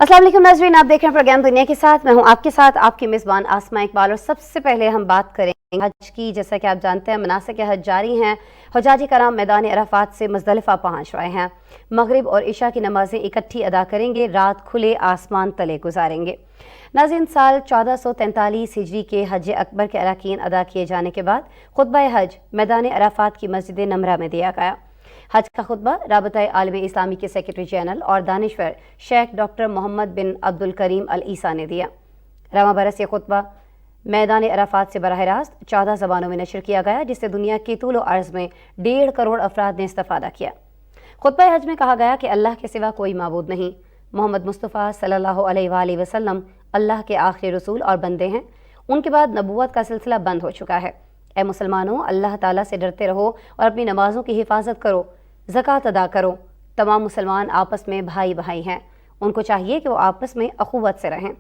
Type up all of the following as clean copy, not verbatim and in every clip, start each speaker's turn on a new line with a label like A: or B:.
A: अस्सलाम वालेकुम नाज़रीन, आप देख रहे हैं प्रोग्राम दुनिया के साथ। मैं हूं आपके साथ आपकी मेज़बान आसमा इकबाल। और सबसे पहले हम बात करेंगे हज की। जैसा कि आप जानते हैं मनासिक हज जारी हैं। हुजाज कराम मैदान अराफात से मुज़दलिफ़ा पहुंच रहे हैं। मगरिब और इशा की नमाज़ें इकट्ठी अदा करेंगे, रात खुले आसमान तले गुजारेंगे। नाज़रीन, साल 1443 हिजरी के हज अकबर के अरकान अदा किए जाने के बाद खुतबा हज मैदान अराफात की मस्जिद नमरा में दिया गया। हज का खुतबा राबता आलम इस्लामी के सेक्रेटरी जनरल और दानिश्वर शेख डॉक्टर मोहम्मद बिन अब्दुल करीम अल ईसा ने दिया। रवां बरस ये खुतबा मैदान अराफात से बराह रास्त 14 ज़बानों में नशर किया गया, जिससे दुनिया के तूल व अर्ज़ में 1.5 करोड़ अफराद ने इस्तिफ़ादा किया। खुतबा हज में कहा गया कि अल्लाह के सिवा कोई माबूद नहीं, मोहम्मद मुस्तफ़ा सल्लल्लाहु अलैहि वसल्लम अल्लाह के आखिरी रसूल और बंदे हैं। उनके बाद नबूवत का सिलसिला बंद हो चुका है। ए मुसलमानों, अल्लाह ताला से डरते रहो और अपनी नमाज़ों की हिफाजत करो, ज़कात अदा करो। तमाम मुसलमान आपस में भाई भाई हैं, उनको चाहिए कि वो आपस में अख़ुवत से रहें।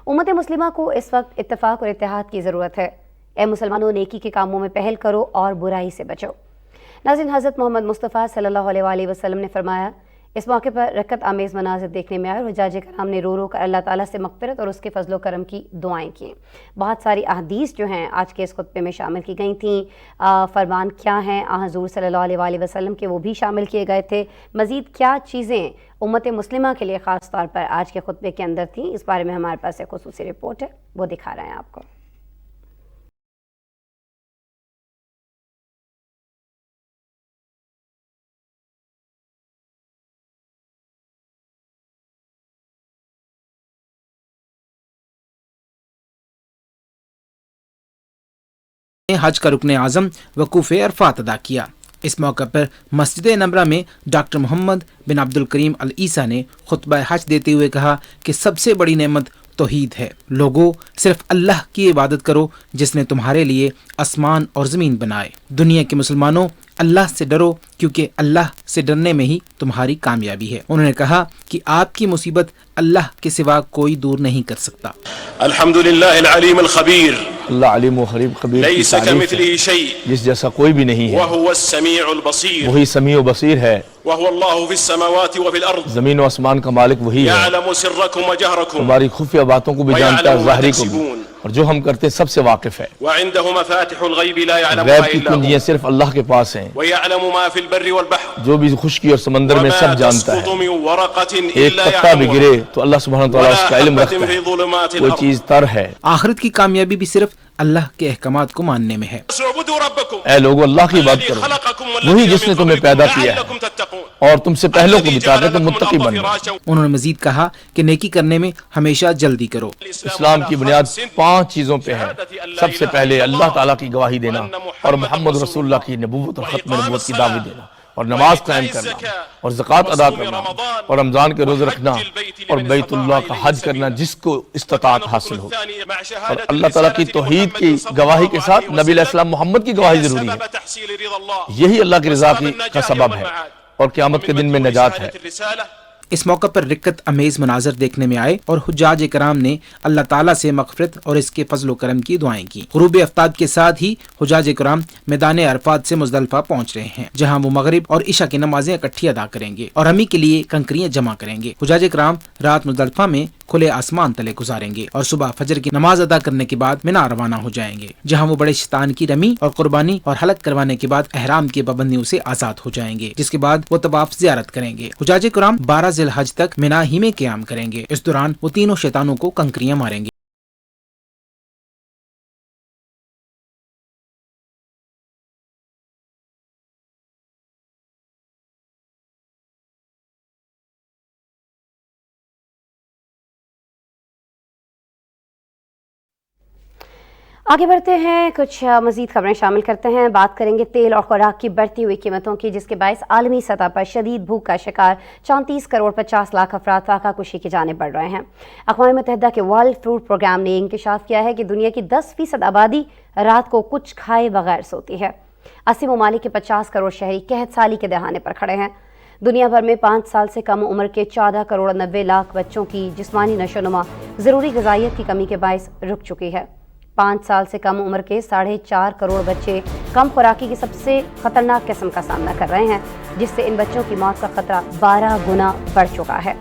A: उम्मत मुस्लिमा को इस वक्त इत्तेफाक और इत्तेहाद की ज़रूरत है। ए मुसलमानों, नेकी के कामों में पहल करो और बुराई से बचो। नाज़रीन, हज़रत मोहम्मद मुस्तफ़ा सल्लल्लाहु अलैहि वसल्लम ने फरमाया, इस मौके पर रकत आमेज़ मनाज़िर देखने में आए और हुज्जाज कराम ने रो रो कर अल्लाह ताला से मग़फ़िरत और उसके फ़ज़्ल व करम की दुआएं की। बहुत सारी अहदीस जो हैं आज के इस खुतबे में शामिल की गई थीं। फरमान क्या हैं हुज़ूर सल्लल्लाहु अलैहि वसल्लम के, वो भी शामिल किए गए थे। मज़ीद क्या चीज़ें उम्मत मुस्लिमा के लिए ख़ास तौर पर आज के खुतबे के अंदर थीं, इस बारे में हमारे पास एक ख़ुसूसी रिपोर्ट है, वो दिखा रहे हैं आपको।
B: हज का रुकन आज़म वकूफ़ अरफात अदा किया। इस मौके पर मस्जिद नमरा में डॉक्टर मोहम्मद बिन अब्दुल करीम अल ईसा ने खुतबा हज देते हुए कहा कि सबसे बड़ी नेमत तौहीद है। लोगों, सिर्फ अल्लाह की इबादत करो जिसने तुम्हारे लिए आसमान और ज़मीन बनाए। दुनिया के मुसलमानों, अल्लाह से डरो क्योंकि अल्लाह से डरने में ही तुम्हारी कामयाबी है। उन्होंने कहा कि आपकी मुसीबत अल्लाह के सिवा कोई दूर नहीं कर सकता।
C: अल्हम्दुलिल्लाह अल-अलीम अल-खबीर,
D: अल्लाह अलीम व खबीर खबीर,
C: लैसा कमिथलिही शै,
D: जिस जैसा कोई भी नहीं है,
C: वहुवा अस्समीउल बसीर,
D: वही समी व बसीर है।
C: वहुवा अल्लाहु फिस समावाति व फिल अर्द,
D: जमीन व आसमान का मालिक वही है।
C: यअलमु सिर्रकुम व जहरकुम,
D: हमारी खुफिया बातों को भी जानता है, ज़ाहिरी को भी, और जो हम करते सबसे वाकिफ है।
C: व इंदहु मफातिहुल गैबि ला यअलमुहा
D: गैब की
C: इल्ला हु,
D: कुंजियां सिर्फ अल्लाह के पास हैं।
C: व यअलमु मा फिल बर्रि वल बहर,
D: जो भी खुशकी और समंदर में सब जानता है।
C: मिन वरक़तिन
D: एक
C: इल्ला
D: पत्ता भी गिरे
C: यअलमुहा,
D: तो अल्लाह सुब्हानहु व तआला उसका इल्म रखता है। कोई चीज तर है।
B: आखिरत की कामयाबी भी सिर्फ अल्लाह के अहकामात को मानने में है।
D: ऐ लोगों, अल्लाह की इबादत करो, वही जिसने तुम्हें पैदा किया है और तुमसे पहले को भी ताकि तुम मुत्तकी बनो।
B: उन्होंने मजीद कहा कि नेकी करने में हमेशा जल्दी करो।
D: इस्लाम की बुनियाद 5 चीजों पे है। सबसे पहले अल्लाह ताला की गवाही देना और मोहम्मद रसूलुल्लाह की नबूवत और खत्म नबूवत की दावत देना और नमाज कायम करना और ज़कात अदा करना और रमज़ान के रोज़े रखना और बैतुल्लाह का हज करना जिसको इस्तिताअत हासिल हो। और अल्लाह ताला की तौहीद की गवाही के साथ नबी अलैहिस्सलाम मोहम्मद की गवाही जरूरी है। यही अल्लाह की रज़ा का सबब है और क़यामत के दिन में नजात है।
B: इस मौके पर रिक्कत अमेज़ मनाज़र देखने में आए और हुज्जाज कराम ने अल्लाह ताला से मग़फ़िरत और इसके फ़ज़्ल व करम की दुआएं की। ग़ुरूब आफ्ताब के साथ ही हुज्जाज कराम मैदान अरफात से मुज़दलिफ़ा पहुंच रहे हैं, जहां वो मगरिब और इशा की नमाजें इकट्ठी अदा करेंगे और रमी के लिए कंकरियां जमा करेंगे। हुज्जाज कराम रात मुज़दलिफ़ा में खुले आसमान तले गुजारेंगे और सुबह फजर की नमाज अदा करने के बाद मिना रवाना हो जाएंगे, जहां वो बड़े शैतान की रमी और कुर्बानी और हलक करवाने के बाद एहराम की पाबंदियों से आज़ाद हो जाएंगे, जिसके बाद वो तवाफ ज़ियारत करेंगे। हुज्जाज कराम 12 ज़िलहज तक मिना ही में क़याम करेंगे। इस दौरान वो तीनों शैतानों को कंकरियां मारेंगे।
A: आगे बढ़ते हैं, कुछ मज़ीद खबरें शामिल करते हैं। बात करेंगे तेल और खुराक की बढ़ती हुई कीमतों की, जिसके बायस आलमी सतह पर शदीद भूख का शिकार 34 करोड़ 50 लाख अफराद फाका कुशी की जानिब बढ़ रहे हैं। अक़वाम मुत्तहिदा के वर्ल्ड फूड प्रोग्राम ने इंकशाफ किया है कि दुनिया की 10% आबादी रात को कुछ खाए बगैर सोती है। 80 ममालिक के 50 करोड़ शहरी कहत साली के दहाने पर खड़े हैं। दुनिया भर में 5 साल से कम उम्र के 14 करोड़ 90 लाख बच्चों की जिस्मानी नशोनुमा ज़रूरी ग़िज़ाइयत की कमी के बायस रुक चुकी है। 5 साल से कम उम्र के 4.5 करोड़ बच्चे कम खुराकी की सबसे खतरनाक किस्म का सामना कर रहे हैं, जिससे इन बच्चों की मौत का खतरा 12 गुना बढ़ चुका है।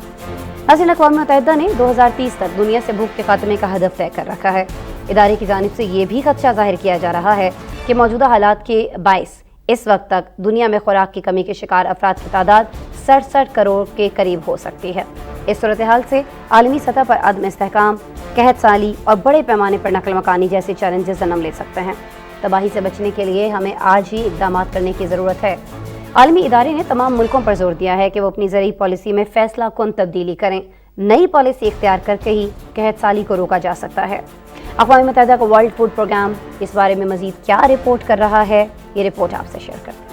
A: नाज़रीन, अक़वाम मुत्तहिदा ने 2030 तक दुनिया से भूख के खात्मे का हदफ तय कर रखा है। इदारे की जानिब से ये भी खदशा ज़ाहिर किया जा रहा है कि मौजूदा हालात के बाइस इस वक्त तक दुनिया में खुराक की कमी के शिकार अफराद की तादाद 67 करोड़ के करीब हो सकती है। इस सूरत हाल से आलमी सतह पर अदम इस्तेहकाम, कहत साली और बड़े पैमाने पर नकल मकानी जैसे चैलेंजेस जन्म ले सकते हैं। तबाही से बचने के लिए हमें आज ही इक़दाम करने की ज़रूरत है। आलमी इदारे ने तमाम मुल्कों पर जोर दिया है कि वो अपनी ज़रूरी पॉलिसी में फैसला कुन तब्दीली करें। नई पॉलिसी इख्तियार करके ही कहत साली को रोका जा सकता है। अक़वाम मुत्तहिदा का वर्ल्ड फूड प्रोग्राम इस बारे में मज़ीद क्या रिपोर्ट कर रहा है, ये रिपोर्ट आपसे शेयर करते हैं।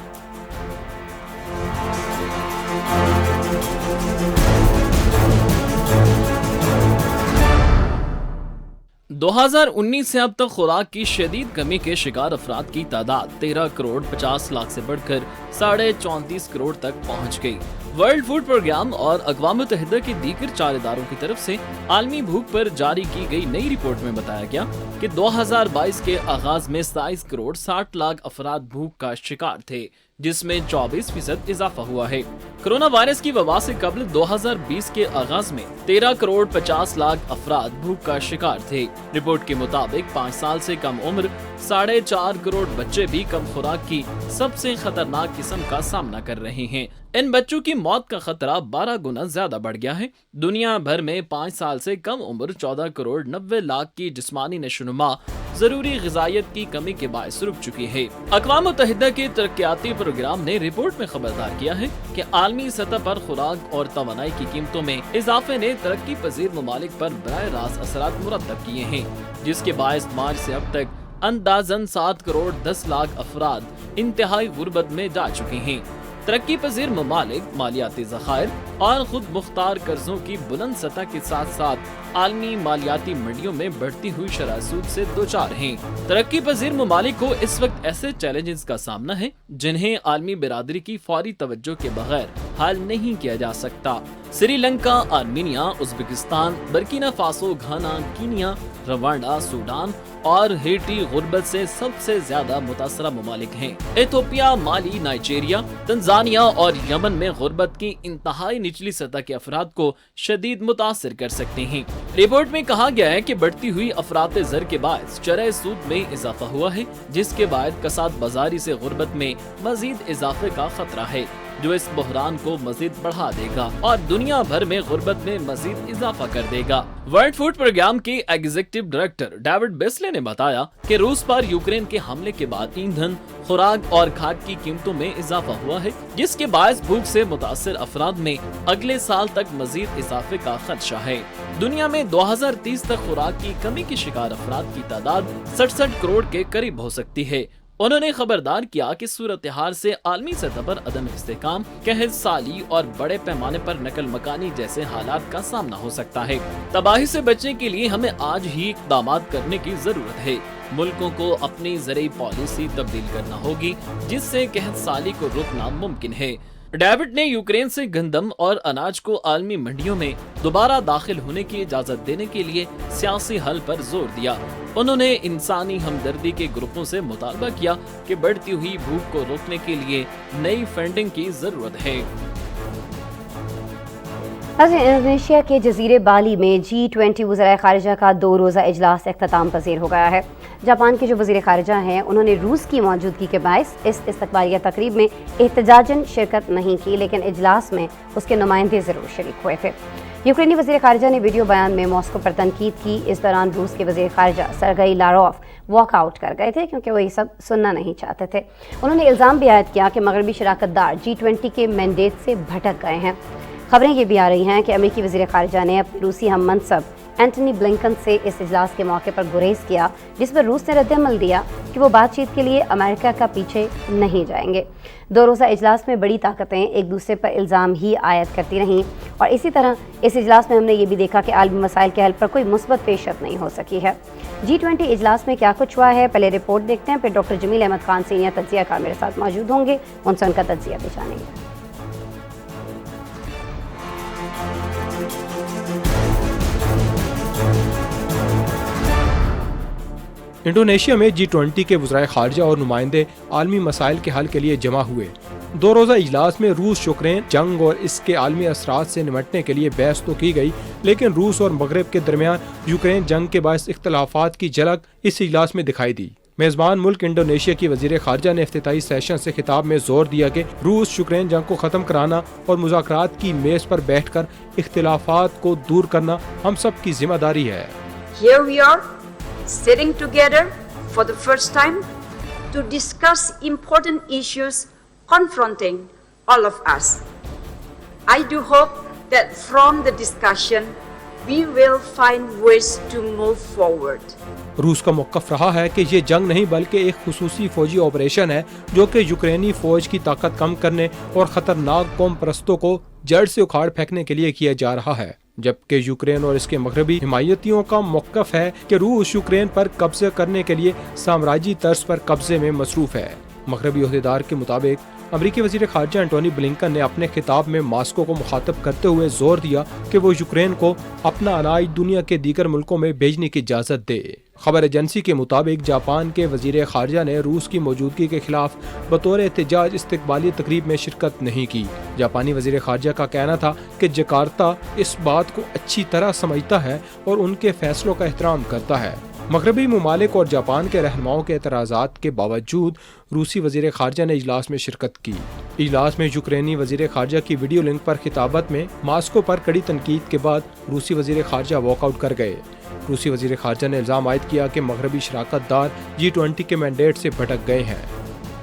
E: 2019 से अब तक खुराक की शदीद कमी के शिकार अफराद की तादाद 13 करोड़ 50 लाख से बढ़कर 34.5 करोड़ तक पहुंच गई। वर्ल्ड फूड प्रोग्राम और अक़वाम मुत्तहिदा के दीगर 4 इदारों की तरफ से आलमी भूख पर जारी की गई नई रिपोर्ट में बताया गया कि 2022 के आगाज में 27 करोड़ 60 लाख अफराद भूख का शिकार थे, जिसमें 24% इजाफा हुआ है। कोरोना वायरस की वबा से कबल 2020 के आगाज में 13 करोड़ 50 लाख अफराद भूख का शिकार थे। रिपोर्ट के मुताबिक 5 साल से कम उम्र 4.5 करोड़ बच्चे भी कम खुराक की सबसे खतरनाक किस्म का सामना कर रहे हैं। इन बच्चों की मौत का खतरा 12 गुना ज्यादा बढ़ गया है। दुनिया भर में 5 साल से कम उम्र 14 करोड़ 90 लाख की जिस्मानी नशोनुमा जरूरी ग़िज़ाइयत की कमी के बायस रुक चुकी है। अक़वाम मुत्तहिदा के तरक्याती प्रोग्राम ने रिपोर्ट में खबरदार किया है कि आलमी सतह पर खुराक और तवानाई की कीमतों में इजाफे ने तरक्की पजीर ममालिक पर बराह रास्त असरात मुरतब किए हैं, जिसके बायस मार्च से अब तक अंदाजन 7 करोड़ 10 लाख अफराद इंतहाई गुर्बत में जा चुके हैं। तरक्की पजीर ममालिक मालियाती ज़खायर और खुद मुख्तार कर्जों की बुलंद सतह के साथ साथ आलमी मालियाती मंडियों में बढ़ती हुई शरह सूद से दोचार हैं। तरक्की पजीर ममालिक को इस वक्त ऐसे चैलेंजेस का सामना है जिन्हें आलमी बिरादरी की फौरी तवज्जो के बगैर हल नहीं किया जा सकता। Sri Lanka, Armenia, Uzbekistan, Burkina Faso, Ghana, Kenya, Rwanda, Sudan और हेटी गुर्बत से सबसे ज्यादा मुतासरा ममालिक हैं। एथोपिया, माली, नाइजीरिया, तंजानिया और यमन में गुर्बत की इंतहाई निचली सतह के अफराद को शदीद मुतासर कर सकते हैं। रिपोर्ट में कहा गया है कि बढ़ती हुई अफरात ज़र के बायस शरह सूद में इजाफा हुआ है, जिसके बाद कसाद बाजारी से गुर्बत में मजीद इजाफे का खतरा है, जो इस बहरान को मजीद बढ़ा देगा और दुनिया भर में गुर्बत में मजीद इजाफा कर देगा। वर्ल्ड फूड प्रोग्राम के एग्जीक्यूटिव डायरेक्टर डेविड बेस्ले ने बताया कि रूस पर यूक्रेन के हमले के बाद ईंधन, खुराक और खाद की कीमतों में इजाफा हुआ है, जिसके बायस भूख से मुतासर अफराद में अगले साल तक मजीद इजाफे का खदशा है। दुनिया में 2030 तक खुराक की कमी के शिकार अफराद की तादाद 67 करोड़ के करीब हो सकती है। उन्होंने खबरदार किया कि सूरत हाल से आलमी सतह पर अदम इस्तेहकाम, कहत साली और बड़े पैमाने पर नकल मकानी जैसे हालात का सामना हो सकता है। तबाही से बचने के लिए हमें आज ही इक़दाम करने की जरूरत है। मुल्कों को अपनी ज़रूरी पॉलिसी तब्दील करना होगी, जिससे कहत साली को रोकना मुमकिन है। डेविड ने यूक्रेन से गंदम और अनाज को आलमी मंडियों में दोबारा दाखिल होने की इजाजत देने के लिए सियासी हल पर जोर दिया। उन्होंने इंसानी हमदर्दी के ग्रुपों से मुतालबा किया कि बढ़ती हुई भूख को रोकने के लिए नई फंडिंग की जरूरत है।
A: इंडोनेशिया के जजीरे बाली में G20 वज़ीर ख़ारिजा का 2 रोज़ा इजलास इख्तिताम पज़ीर हो गया है। जापान के जो वज़ीर ख़ारिजा हैं, उन्होंने रूस की मौजूदगी के बायस इस इस्तक़बालिया तकरीब में एहतजाजन शिरकत नहीं की, लेकिन इजलास में उसके नुमाइंदे ज़रूर शरीक हुए थे। यूक्रेनी वज़ीर ख़ारिजा ने वीडियो बयान में मॉस्को पर तनकीद की। इस दौरान रूस के वज़ीर ख़ारिजा सरगई लारोव वॉकआउट कर गए थे, क्योंकि वो ये सब सुनना नहीं चाहते थे। उन्होंने इल्ज़ाम भी आयद किया कि मगरबी शराकतदार G20 के मैंडेट से भटक गए हैं। खबरें ये भी आ रही हैं कि अमेरिकी वज़ीर ख़ारिजा ने अपने रूसी हम मनसब एंटनी ब्लिंकन से इस इजलास के मौके पर गुरेज किया, जिस पर रूस ने रद्दअमल दिया कि वो बातचीत के लिए अमेरिका का पीछे नहीं जाएंगे। 2 रोज़ा इजलास में बड़ी ताकतें एक दूसरे पर इल्ज़ाम ही आयद करती रहीं और इसी तरह इस इजलास में हमने ये भी देखा कि आलमी मसाइल के हल पर कोई मुस्बत पेशरफ नहीं हो सकी है। G20 इजलास में क्या कुछ हुआ है, पहले रिपोर्ट देखते हैं, फिर डॉक्टर जमील अहमद खान सीनियर तज्ज़िया कार मेरे साथ मौजूद होंगे, उनसे उनका तज्ज़िया भी जानेंगे।
F: इंडोनेशिया में G20 के वज़ीर ख़ारिजा और नुमाइंदे आलमी मसाइल के हल के लिए जमा हुए। دو روزہ اجلاس میں روس یوکرین جنگ اور اس کے عالمی اثرات سے نمٹنے کے لیے بحث تو کی گئی، لیکن روس اور مغرب کے درمیان یوکرین جنگ کے باعث اختلافات کی جھلک اس اجلاس میں دکھائی دی۔ میزبان ملک انڈونیشیا کی وزیر خارجہ نے افتتاحی سیشن سے خطاب میں زور دیا کہ روس یوکرین جنگ کو ختم کرانا اور مذاکرات کی میز پر بیٹھ کر اختلافات کو دور کرنا ہم سب کی ذمہ داری ہے۔
G: Here we are, sitting together for the first time to discuss important issues confronting all of us. I do hope that from the discussion we will find ways to move forward.
F: روس کا موقف رہا ہے کہ یہ جنگ نہیں بلکہ ایک خصوصی فوجی آپریشن ہے جو کہ یوکرینی فوج کی طاقت کم کرنے اور خطرناک قوم پرستوں کو جڑ سے اکھاڑ پھینکنے کے لیے کیا جا رہا ہے، جبکہ یوکرین اور اس کے مغربی حمایتیوں کا موقف ہے کہ روس یوکرین پر قبضہ کرنے کے لیے سامراجی طرز پر قبضے میں مصروف ہے۔ مغربی عہدیدار کے مطابق امریکی وزیر خارجہ انٹونی بلنکن نے اپنے خطاب میں ماسکو کو مخاطب کرتے ہوئے زور دیا کہ وہ یوکرین کو اپنا اناج دنیا کے دیگر ملکوں میں بھیجنے کی اجازت دے۔ خبر ایجنسی کے مطابق جاپان کے وزیر خارجہ نے روس کی موجودگی کے خلاف بطور احتجاج استقبالی تقریب میں شرکت نہیں کی۔ جاپانی وزیر خارجہ کا کہنا تھا کہ جکارتا اس بات کو اچھی طرح سمجھتا ہے اور ان کے فیصلوں کا احترام کرتا ہے۔ مغربی ممالک اور جاپان کے رہنماؤں کے اعتراضات کے باوجود روسی وزیر خارجہ نے اجلاس میں شرکت کی۔ اجلاس میں یوکرینی وزیر خارجہ کی ویڈیو لنک پر خطابت میں ماسکو پر کڑی تنقید کے بعد روسی وزیر خارجہ واک آؤٹ کر گئے۔ روسی وزیر خارجہ نے الزام عائد کیا کہ مغربی شراکت دار G20 کے مینڈیٹ سے بھٹک گئے ہیں۔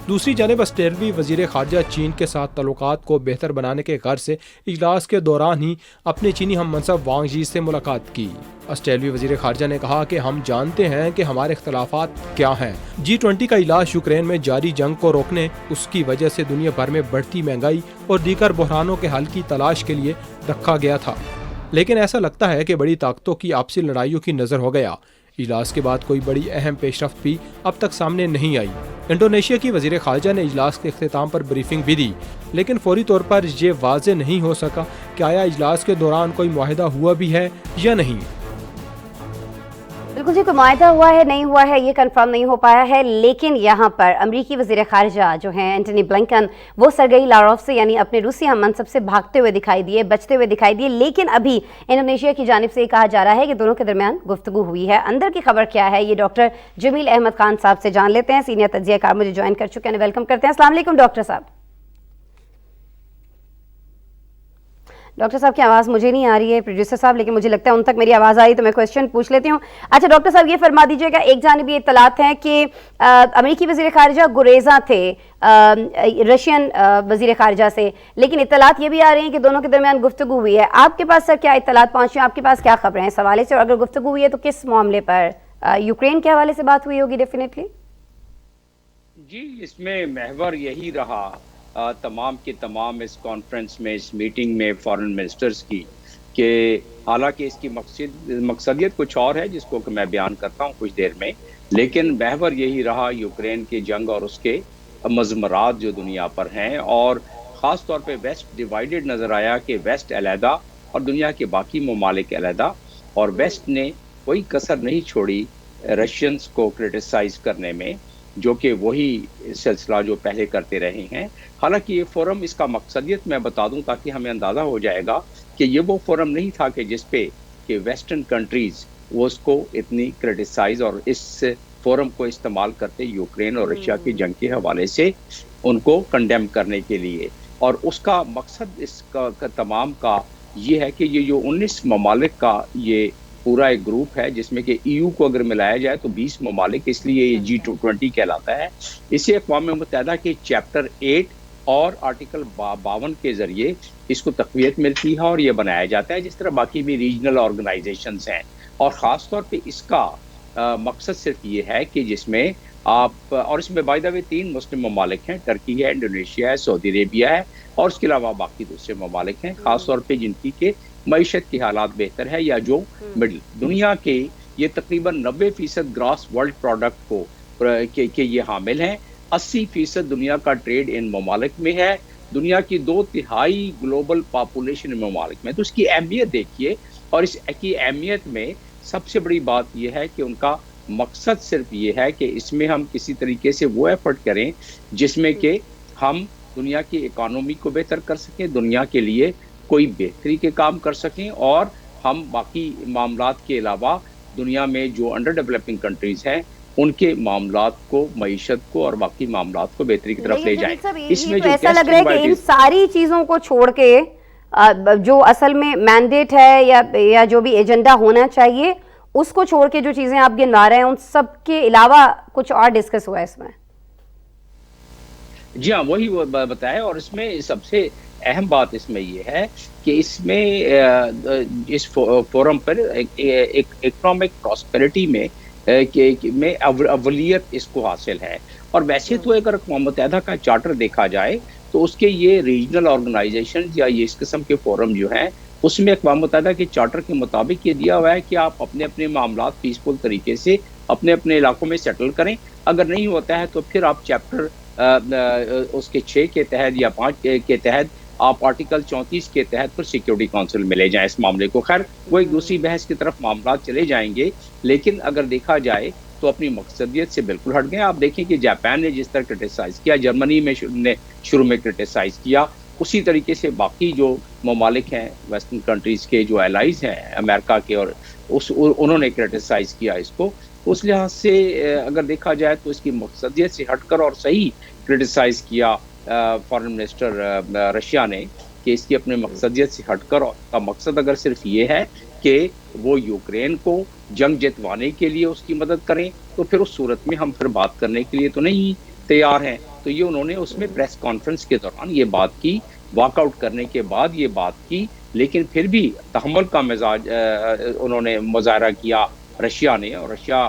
F: دوسری جانب آسٹریلوی وزیر خارجہ چین کے ساتھ تعلقات کو بہتر بنانے کے غرض سے اجلاس کے دوران ہی اپنے چینی ہم منصب وانگ جی سے ملاقات کی۔ آسٹریلوی وزیر خارجہ نے کہا کہ ہم جانتے ہیں کہ ہمارے اختلافات کیا ہیں۔ G20 کا اجلاس یوکرین میں جاری جنگ کو روکنے، اس کی وجہ سے دنیا بھر میں بڑھتی مہنگائی اور دیگر بحرانوں کے حل کی تلاش کے لیے رکھا گیا تھا، لیکن ایسا لگتا ہے کہ بڑی طاقتوں کی آپسی لڑائیوں کی نظر ہو گیا۔ اجلاس کے بعد کوئی بڑی اہم پیش رفت بھی اب تک سامنے نہیں آئی۔ انڈونیشیا کی وزیر خارجہ نے اجلاس کے اختتام پر بریفنگ بھی دی، لیکن فوری طور پر یہ واضح نہیں ہو سکا کہ آیا اجلاس کے دوران کوئی معاہدہ ہوا بھی ہے یا نہیں۔
A: بالکل جی، کوئی معاہدہ ہوا ہے نہیں ہوا ہے یہ کنفرم نہیں ہو پایا ہے، لیکن یہاں پر امریکی وزیر خارجہ جو ہیں اینٹونی بلنکن وہ سرگئی لاروف سے یعنی اپنے روسی ہم منصب سے بھاگتے ہوئے دکھائی دیے، بچتے ہوئے دکھائی دیے، لیکن ابھی انڈونیشیا کی جانب سے یہ کہا جا رہا ہے کہ دونوں کے درمیان گفتگو ہوئی ہے۔ اندر کی خبر کیا ہے یہ ڈاکٹر جمیل احمد خان صاحب سے جان لیتے ہیں، سینئر تجزیہ کار مجھے جوائن کر چکے ہیں، ویلکم کرتے ہیں۔ السلام علیکم ڈاکٹر صاحب۔ ڈاکٹر صاحب کی آواز مجھے نہیں آ رہی ہے پروڈیوسر صاحب، لیکن مجھے لگتا ہے ان تک میری آواز آ رہی تو میں کویسچن پوچھ لیتی ہوں۔ اچھا ڈاکٹر صاحب یہ فرما دیجیے گا، ایک جانب یہ اطلاعات ہیں کہ امریکی وزیر خارجہ گریزاں تھے رشین وزیر خارجہ سے، لیکن اطلاعات یہ بھی آ رہی ہیں کہ دونوں کے درمیان گفتگو ہوئی ہے۔ آپ کے پاس سر کیا اطلاعات پہنچی ہیں، آپ کے پاس کیا خبریں ہیں اس حوالے سے، اور اگر گفتگو ہوئی ہے تو کس معاملے پر؟ یوکرین کے حوالے سے بات ہوئی ہوگی ڈیفینیٹلی۔
H: جی اس میں محور یہی رہا تمام کے تمام اس کانفرنس میں، اس میٹنگ میں فارن منسٹرز کی، کہ حالانکہ اس کی مقصدیت کچھ اور ہے جس کو کہ میں بیان کرتا ہوں کچھ دیر میں، لیکن محور یہی رہا یوکرین کی جنگ اور اس کے مضمرات جو دنیا پر ہیں، اور خاص طور پہ ویسٹ ڈیوائیڈڈ نظر آیا کہ ویسٹ علیحدہ اور دنیا کے باقی ممالک علیحدہ، اور ویسٹ نے کوئی کسر نہیں چھوڑی رشینز کو کرٹیسائز کرنے میں، جو کہ وہی سلسلہ جو پہلے کرتے رہے ہیں۔ حالانکہ یہ فورم، اس کا مقصدیت میں بتا دوں تاکہ ہمیں اندازہ ہو جائے گا کہ یہ وہ فورم نہیں تھا کہ جس پہ کہ ویسٹرن کنٹریز وہ اس کو اتنی کرٹیسائز اور اس فورم کو استعمال کرتے یوکرین اور رشیا کی جنگ کے حوالے سے ان کو کنڈیم کرنے کے لیے، اور اس کا مقصد اس کا تمام کا یہ ہے کہ یہ جو 19 ممالک کا یہ پورا ایک گروپ ہے، جس میں کہ EU کو اگر ملایا جائے تو 20 ممالک، اس لیے یہ G20 کہلاتا ہے۔ اسے اقوام متحدہ کے چیپٹر 8 اور آرٹیکل 52 کے ذریعے اس کو تقویت ملتی ہے اور یہ بنایا جاتا ہے، جس طرح باقی بھی ریجنل آرگنائزیشنز ہیں۔ اور خاص طور پہ اس کا مقصد صرف یہ ہے کہ جس میں آپ، اور اس میں بائی دا وے 3 مسلم ممالک ہیں، ٹرکی ہے، انڈونیشیا ہے، سعودی عربیہ ہے، اور اس کے علاوہ باقی دوسرے ممالک ہیں، خاص طور پہ جن کی کہ معیشت کے حالات بہتر ہے یا جو مڈل دنیا کے یہ تقریباً 90% گراس ورلڈ پروڈکٹ کو کہ یہ حامل ہیں۔ 80% دنیا کا ٹریڈ ان ممالک میں ہے، دنیا کی 2/3 گلوبل پاپولیشن ممالک میں۔ تو اس کی اہمیت دیکھیے، اور اس کی اہمیت میں سب سے بڑی بات یہ ہے کہ ان کا مقصد صرف یہ ہے کہ اس میں ہم کسی طریقے سے وہ ایفرٹ کریں جس میں کہ ہم دنیا کی اکانومی کو بہتر کر سکیں، دنیا کے لیے کوئی بہتری کے کام کر سکیں، اور ہم باقی معاملات کے علاوہ دنیا میں جو انڈر ڈیولپنگ کنٹریز ہیں ان کے معاملات کو، معیشت کو اور باقی معاملات کو بہتری کی طرف لے جائیں۔
A: اس میں ایسا لگ رہا ہے کہ ان ساری چیزوں کو چھوڑ کے جو اصل میں مینڈیٹ ہے یا جو بھی ایجنڈا ہونا چاہیے اس کو چھوڑ کے جو چیزیں آپ گنوا رہے ہیں ان سب کے علاوہ کچھ اور ڈسکس ہوا ہے اس میں؟
H: جی ہاں، وہی وہ بتایا، اور اس میں سب سے اہم بات اس میں یہ ہے کہ اس میں اس فورم پر اکنامک پراسپیرٹی میں اولیت اس کو حاصل ہے، اور ویسے تو اگر اقوام متحدہ کا چارٹر دیکھا جائے تو اس کے یہ ریجنل آرگنائزیشن یا یہ اس قسم کے فورم جو ہیں اس میں اقوام متحدہ کے چارٹر کے مطابق یہ دیا ہوا ہے کہ آپ اپنے اپنے معاملات پیسفل طریقے سے اپنے اپنے علاقوں میں سیٹل کریں، اگر نہیں ہوتا ہے تو پھر آپ چیپٹر اس کے 6 کے تحت یا 5 کے تحت آپ آرٹیکل 34 کے تحت پر سیکیورٹی کونسل میں لے جائیں اس معاملے کو۔ خیر وہ ایک دوسری بحث کی طرف معاملات چلے جائیں گے، لیکن اگر دیکھا جائے تو اپنی مقصدیت سے بالکل ہٹ گئے۔ آپ دیکھیں کہ جاپان نے جس طرح کرٹیسائز کیا، جرمنی میں شروع میں کرٹیسائز کیا، اسی طریقے سے باقی جو ممالک ہیں ویسٹرن کنٹریز کے جو الائز ہیں امریکہ کے، اور انہوں نے کرٹیسائز کیا اس کو۔ اس لحاظ سے اگر دیکھا جائے تو اس کی مقصدیت سے ہٹ کر اور صحیح کرٹیسائز کیا فارن منسٹر رشیا نے کہ اس کی اپنے مقصدیت سے ہٹ کر، کا مقصد اگر صرف یہ ہے کہ وہ یوکرین کو جنگ جتوانے کے لیے اس کی مدد کریں، تو پھر اس صورت میں ہم پھر بات کرنے کے لیے تو نہیں تیار ہیں۔ تو یہ انہوں نے اس میں پریس کانفرنس کے دوران یہ بات کی، واک آؤٹ کرنے کے بعد یہ بات کی، لیکن پھر بھی تحمل کا مزاج انہوں نے مظاہرہ کیا رشیا نے، اور رشیا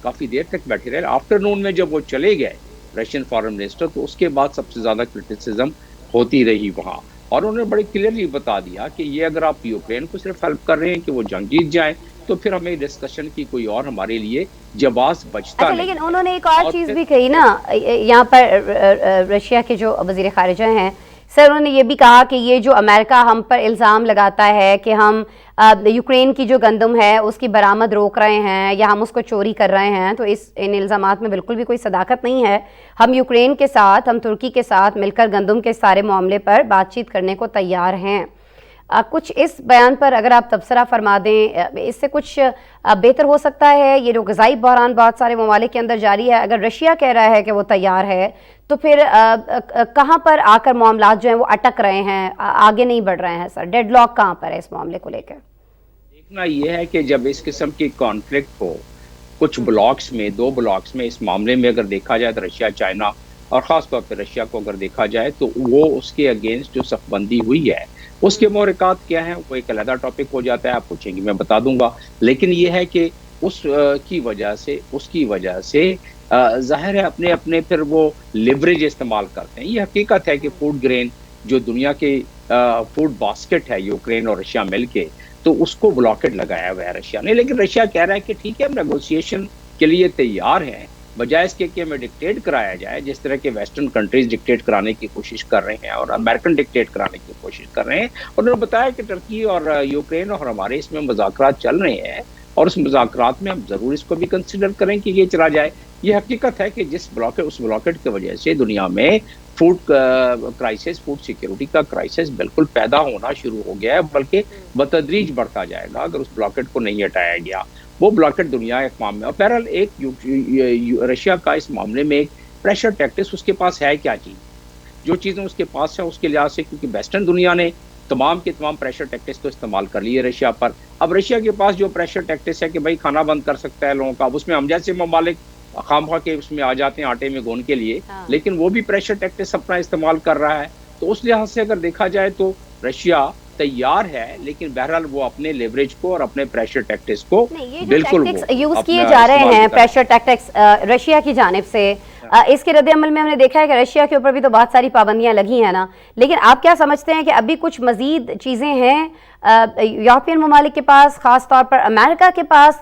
H: کافی دیر تک بیٹھے رہے۔ آفٹر نون میں جب وہ چلے گئے رشین فارن منسٹر، تو اس کے بعد سب سے زیادہ کرٹیسزم ہوتی رہی وہاں، اور انہوں نے بڑی کلیئرلی بتا دیا کہ یہ اگر آپ یوکرین کو صرف ہیلپ کر رہے ہیں کہ وہ جنگ جیت جائیں تو پھر ہمیں ڈسکشن کی کوئی اور ہمارے لیے جواز بچتا نہیں۔
A: لیکن انہوں نے ایک اور چیز بھی کہی نا یہاں پر، رشیا کے جو وزیر خارجہ ہیں سر، انہوں نے یہ بھی کہا کہ یہ جو امریکہ ہم پر الزام لگاتا ہے کہ ہم یوکرین کی جو گندم ہے اس کی برآمد روک رہے ہیں یا ہم اس کو چوری کر رہے ہیں، تو ان الزامات میں بالکل بھی کوئی صداقت نہیں ہے۔ ہم یوکرین کے ساتھ، ہم ترکی کے ساتھ مل کر گندم کے سارے معاملے پر بات چیت کرنے کو تیار ہیں۔ کچھ اس بیان پر اگر آپ تبصرہ فرما دیں، اس سے کچھ بہتر ہو سکتا ہے؟ یہ جو غذائی بحران بہت سارے ممالک کے اندر جاری ہے، اگر رشیا کہہ رہا ہے کہ وہ تیار ہے تو پھر کہاں پر آ کر معاملات جو ہیں وہ اٹک رہے ہیں، آگے نہیں بڑھ رہے ہیں سر؟ ڈیڈ لاک کہاں پر ہے اس معاملے کو لے کر؟
H: دیکھنا یہ ہے کہ جب اس قسم کی کانفلکٹ ہو کچھ بلاکس میں، 2 بلاکس میں، اس معاملے میں اگر دیکھا جائے تو رشیا، چائنا اور خاص طور پہ رشیا کو اگر دیکھا جائے تو وہ اس کے اگینسٹ جو صف بندی ہوئی ہے اس کے محرکات کیا ہیں وہ ایک علیحدہ ٹاپک ہو جاتا ہے، آپ پوچھیں گے میں بتا دوں گا، لیکن یہ ہے کہ اس کی وجہ سے ظاہر ہے اپنے پھر وہ لیوریج استعمال کرتے ہیں۔ یہ حقیقت ہے کہ فوڈ گرین جو دنیا کے فوڈ باسکٹ ہے یوکرین اور رشیا مل کے، تو اس کو بلاکٹ لگایا ہوا ہے رشیا نے، لیکن رشیا کہہ رہا ہے کہ ٹھیک ہے ہم نیگوسیشن کے لیے تیار ہیں، بجائے اس کے کہ ہمیں ڈکٹیٹ کرایا جائے جس طرح کے ویسٹرن کنٹریز ڈکٹیٹ کرانے کی کوشش کر رہے ہیں اور امریکن ڈکٹیٹ کرانے کی کوشش کر رہے ہیں۔ انہوں نے بتایا کہ ترکی اور یوکرین اور ہمارے اس میں مذاکرات چل رہے ہیں، اور اس مذاکرات میں ہم ضرور اس کو بھی کنسیڈر کریں کہ یہ چلا جائے۔ یہ حقیقت ہے کہ اس بلاکٹ کی وجہ سے دنیا میں فوڈ کرائسس، فوڈ سیکیورٹی کا کرائسس بالکل پیدا ہونا شروع ہو گیا ہے، بلکہ بتدریج بڑھتا جائے گا اگر اس بلاکٹ کو نہیں ہٹایا گیا۔ وہ بلاکٹ دنیا اقوام میں، اور بہرحال ایک رشیا کا اس معاملے میں ایک پریشر ٹیکٹس اس کے پاس ہے کیا چیز، جو چیزیں اس کے پاس ہے اس کے لحاظ سے، کیونکہ ویسٹرن دنیا نے تمام کے تمام پریشر ٹیکٹس تو استعمال کر لیے رشیا پر۔ اب رشیا کے پاس جو پریشر ٹیکٹس ہے کہ بھائی کھانا بند کر سکتا ہے لوگوں کا، اس میں ہم جیسے ممالک خام خواہ کے اس میں آ جاتے ہیں آٹے میں گون کے لیے، لیکن وہ بھی پریشر ٹیکٹس اپنا استعمال کر رہا ہے۔ تو اس لحاظ سے اگر دیکھا جائے تو رشیا تیار ہے، لیکن بہرحال وہ اپنے لیوریج کو اور اپنے پریشر ٹیکٹس کو بالکل
A: یوز کیے جا رہے ہیں، پریشر ٹیکٹکس رشیا کی جانب سے۔ اس کے رد عمل میں ہم نے دیکھا ہے کہ رشیا کے اوپر بھی تو بہت ساری پابندیاں لگی ہیں نا، لیکن آپ کیا سمجھتے ہیں کہ ابھی کچھ مزید چیزیں ہیں یورپین ممالک کے پاس، خاص طور پر امریکہ کے پاس،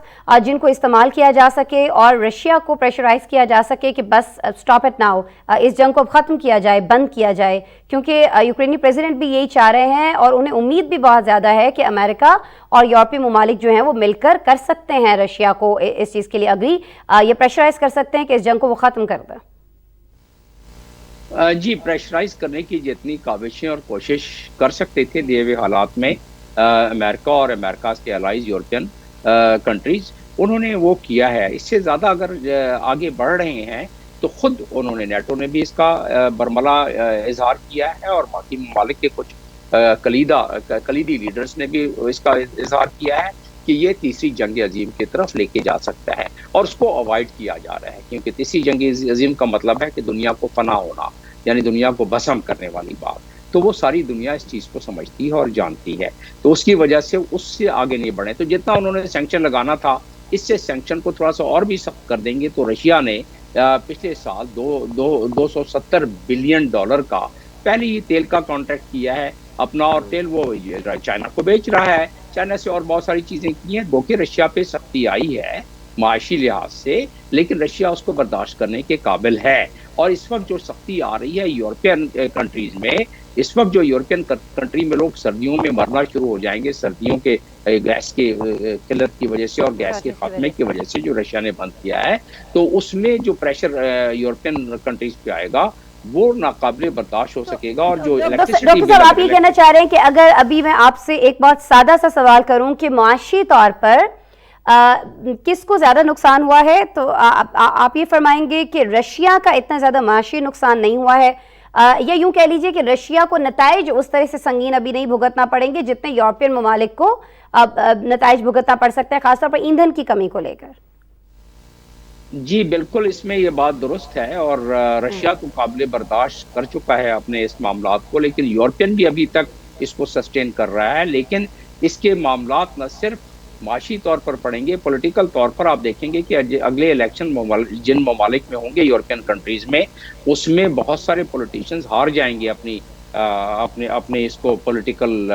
A: جن کو استعمال کیا جا سکے اور رشیا کو پریشرائز کیا جا سکے کہ بس سٹاپ اٹ ناؤ، اس جنگ کو ختم کیا جائے، بند کیا جائے؟ کیونکہ یوکرینی پریزیڈنٹ بھی یہی چاہ رہے ہیں اور انہیں امید بھی بہت زیادہ ہے کہ امریکہ اور یورپی ممالک جو ہیں وہ مل کر سکتے ہیں رشیا کو اس چیز کے لیے اگری، یہ پریشرائز کر سکتے ہیں کہ اس جنگ کو وہ ختم کر دیں۔
H: جی پریشرائز کرنے کی جتنی کاوشیں اور کوشش کر سکتے تھے دیے ہوئے حالات میں امریکہ اور امریکہ کے الائز یورپین کنٹریز، انہوں نے وہ کیا ہے. اس سے زیادہ اگر آگے بڑھ رہے ہیں تو خود انہوں نے نیٹو نے بھی اس کا برملا اظہار کیا ہے، اور باقی ممالک کے کچھ کلیدی لیڈرز نے بھی اس کا اظہار کیا ہے کہ یہ تیسری جنگ عظیم کی طرف لے کے جا سکتا ہے، اور اس کو اوائڈ کیا جا رہا ہے، کیونکہ تیسری جنگ عظیم کا مطلب ہے کہ دنیا کو فنا ہونا، یعنی دنیا کو بھسم کرنے والی بات. تو وہ ساری دنیا اس چیز کو سمجھتی ہے اور جانتی ہے، تو اس کی وجہ سے اس سے آگے نہیں بڑھے. تو جتنا انہوں نے سینکشن لگانا تھا، اس سے سینکشن کو تھوڑا سا اور بھی سخت کر دیں گے. تو رشیا نے پچھلے سال $270 بلین کا پہلے ہی تیل کا کانٹریکٹ کیا ہے اپنا، اور تیل وہ چائنا کو بیچ رہا ہے. چائنا سے اور بہت ساری چیزیں کی ہیں، گو کہ رشیا پہ سختی آئی ہے معاشی لحاظ سے، لیکن رشیا اس کو برداشت کرنے کے قابل ہے. اور اس وقت جو سختی آ رہی ہے یورپین کنٹریز میں، اس وقت جو یورپین کنٹری میں لوگ سردیوں میں مرنا شروع ہو جائیں گے، سردیوں کے گیس کے قلت کی وجہ سے اور گیس کے خاتمے کی وجہ سے جو رشیا نے بند کیا ہے، تو اس میں جو پریشر یورپین کنٹریز پہ آئے گا وہ ناقابل برداشت ہو سکے گا. اور جو
A: ڈاکٹر صاحب آپ یہ کہنا چاہ رہے ہیں کہ اگر ابھی میں آپ سے ایک بہت سادہ سا سوال کروں کہ معاشی طور پر کس کو زیادہ نقصان ہوا ہے، تو آپ یہ فرمائیں گے کہ رشیا کا اتنا زیادہ معاشی نقصان نہیں ہوا ہے، یا یوں کہہ لیجئے کہ رشیا کو نتائج اس طرح سے سنگین ابھی نہیں بھگتنا پڑیں گے جتنے یورپین ممالک کو نتائج بھگتنا پڑ سکتا ہے، خاص طور پر ایندھن کی کمی کو لے کر؟
H: جی بالکل، اس میں یہ بات درست ہے، اور رشیا تو قابل برداشت کر چکا ہے اپنے اس معاملات کو، لیکن یورپین بھی ابھی تک اس کو سسٹین کر رہا ہے. لیکن اس کے معاملات نہ صرف معاشی طور پر پڑیں گے، پولیٹیکل طور پر آپ دیکھیں گے کہ اگلے الیکشن جن ممالک میں ہوں گے یورپین کنٹریز میں، اس میں بہت سارے پولیٹیشنز ہار جائیں گے اپنے اس کو پولیٹیکل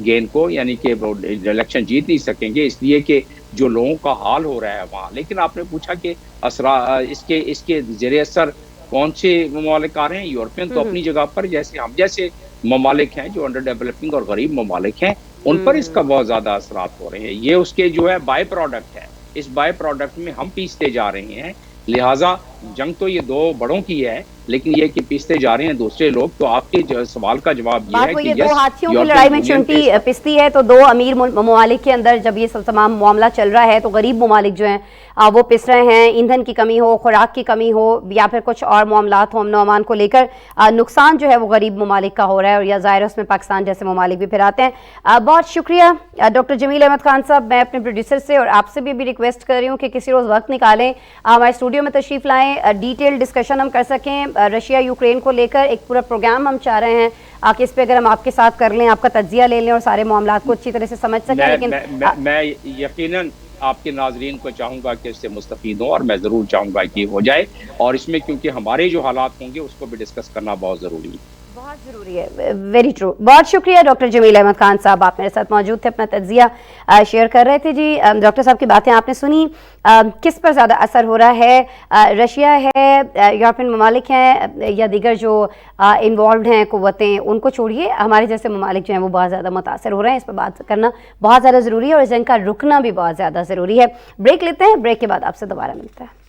H: گین کو، یعنی کہ الیکشن جیت نہیں سکیں گے، اس لیے کہ جو لوگوں کا حال ہو رہا ہے وہاں. لیکن آپ نے پوچھا کہ اس کے زیر اثر کون سے ممالک آ رہے ہیں. یورپین تو اپنی جگہ پر، جیسے ہم جیسے ممالک ہیں جو انڈر ڈیولپنگ اور غریب ممالک ہیں، ان پر اس کا بہت زیادہ اثرات ہو رہے ہیں. یہ اس کے جو ہے بائی پروڈکٹ ہے، اس بائی پروڈکٹ میں ہم پیستے جا رہے ہیں. لہٰذا جنگ تو یہ دو بڑوں کی ہے، لیکن یہ کہ پیستے جا رہے ہیں دوسرے لوگ. تو آپ کے سوال کا جواب یہ ہے کہ
A: دو ہاتھیوں کی لڑائی میں چونٹی پستی ہے، تو دو امیر ممالک کے اندر جب یہ تمام معاملہ چل رہا ہے تو غریب ممالک جو ہیں وہ پس رہے ہیں. ایندھن کی کمی ہو، خوراک کی کمی ہو، یا پھر کچھ اور معاملات ہوں امن و امان کو لے کر، نقصان جو ہے وہ غریب ممالک کا ہو رہا ہے، اور یا ظاہر ہے اس میں پاکستان جیسے ممالک بھی پھر آتے ہیں. بہت شکریہ ڈاکٹر جمیل احمد خان صاحب. میں اپنے پروڈیوسر سے اور آپ سے بھی ریکویسٹ کر رہی ہوں کہ کسی روز وقت نکالیں، ہمارے اسٹوڈیو میں تشریف لائیں، ڈیٹیل ڈسکشن ہم کر سکیں. رشیا یوکرین کو لے کر ایک پورا پروگرام ہم چاہ رہے ہیں کہ اس پہ اگر ہم آپ کے ساتھ کر لیں، آپ کا تجزیہ لے لیں اور سارے معاملات کو اچھی طرح سے سمجھ سکیں. لیکن
H: میں یقیناً آپ کے ناظرین کو چاہوں گا کہ اس سے مستفید ہوں، اور میں ضرور چاہوں گا کہ ہو جائے، اور اس میں کیونکہ ہمارے جو حالات ہوں گے اس کو بھی ڈسکس کرنا بہت ضروری ہے.
A: بہت ضروری ہے، ویری ٹرو. بہت شکریہ ڈاکٹر جمیل احمد خان صاحب، آپ میرے ساتھ موجود تھے، اپنا تجزیہ شیئر کر رہے تھے. جی ڈاکٹر صاحب کی باتیں آپ نے سنی، کس پر زیادہ اثر ہو رہا ہے؟ رشیا ہے، یورپین ممالک ہیں، یا دیگر جو انوالوڈ ہیں قوتیں، ان کو چھوڑیے، ہمارے جیسے ممالک جو ہیں وہ بہت زیادہ متاثر ہو رہے ہیں. اس پہ بات کرنا بہت زیادہ ضروری ہے، اور اس جنگ کا رکنا بھی بہت زیادہ ضروری ہے. بریک لیتے ہیں، بریک کے بعد آپ سے دوبارہ ملتا ہے.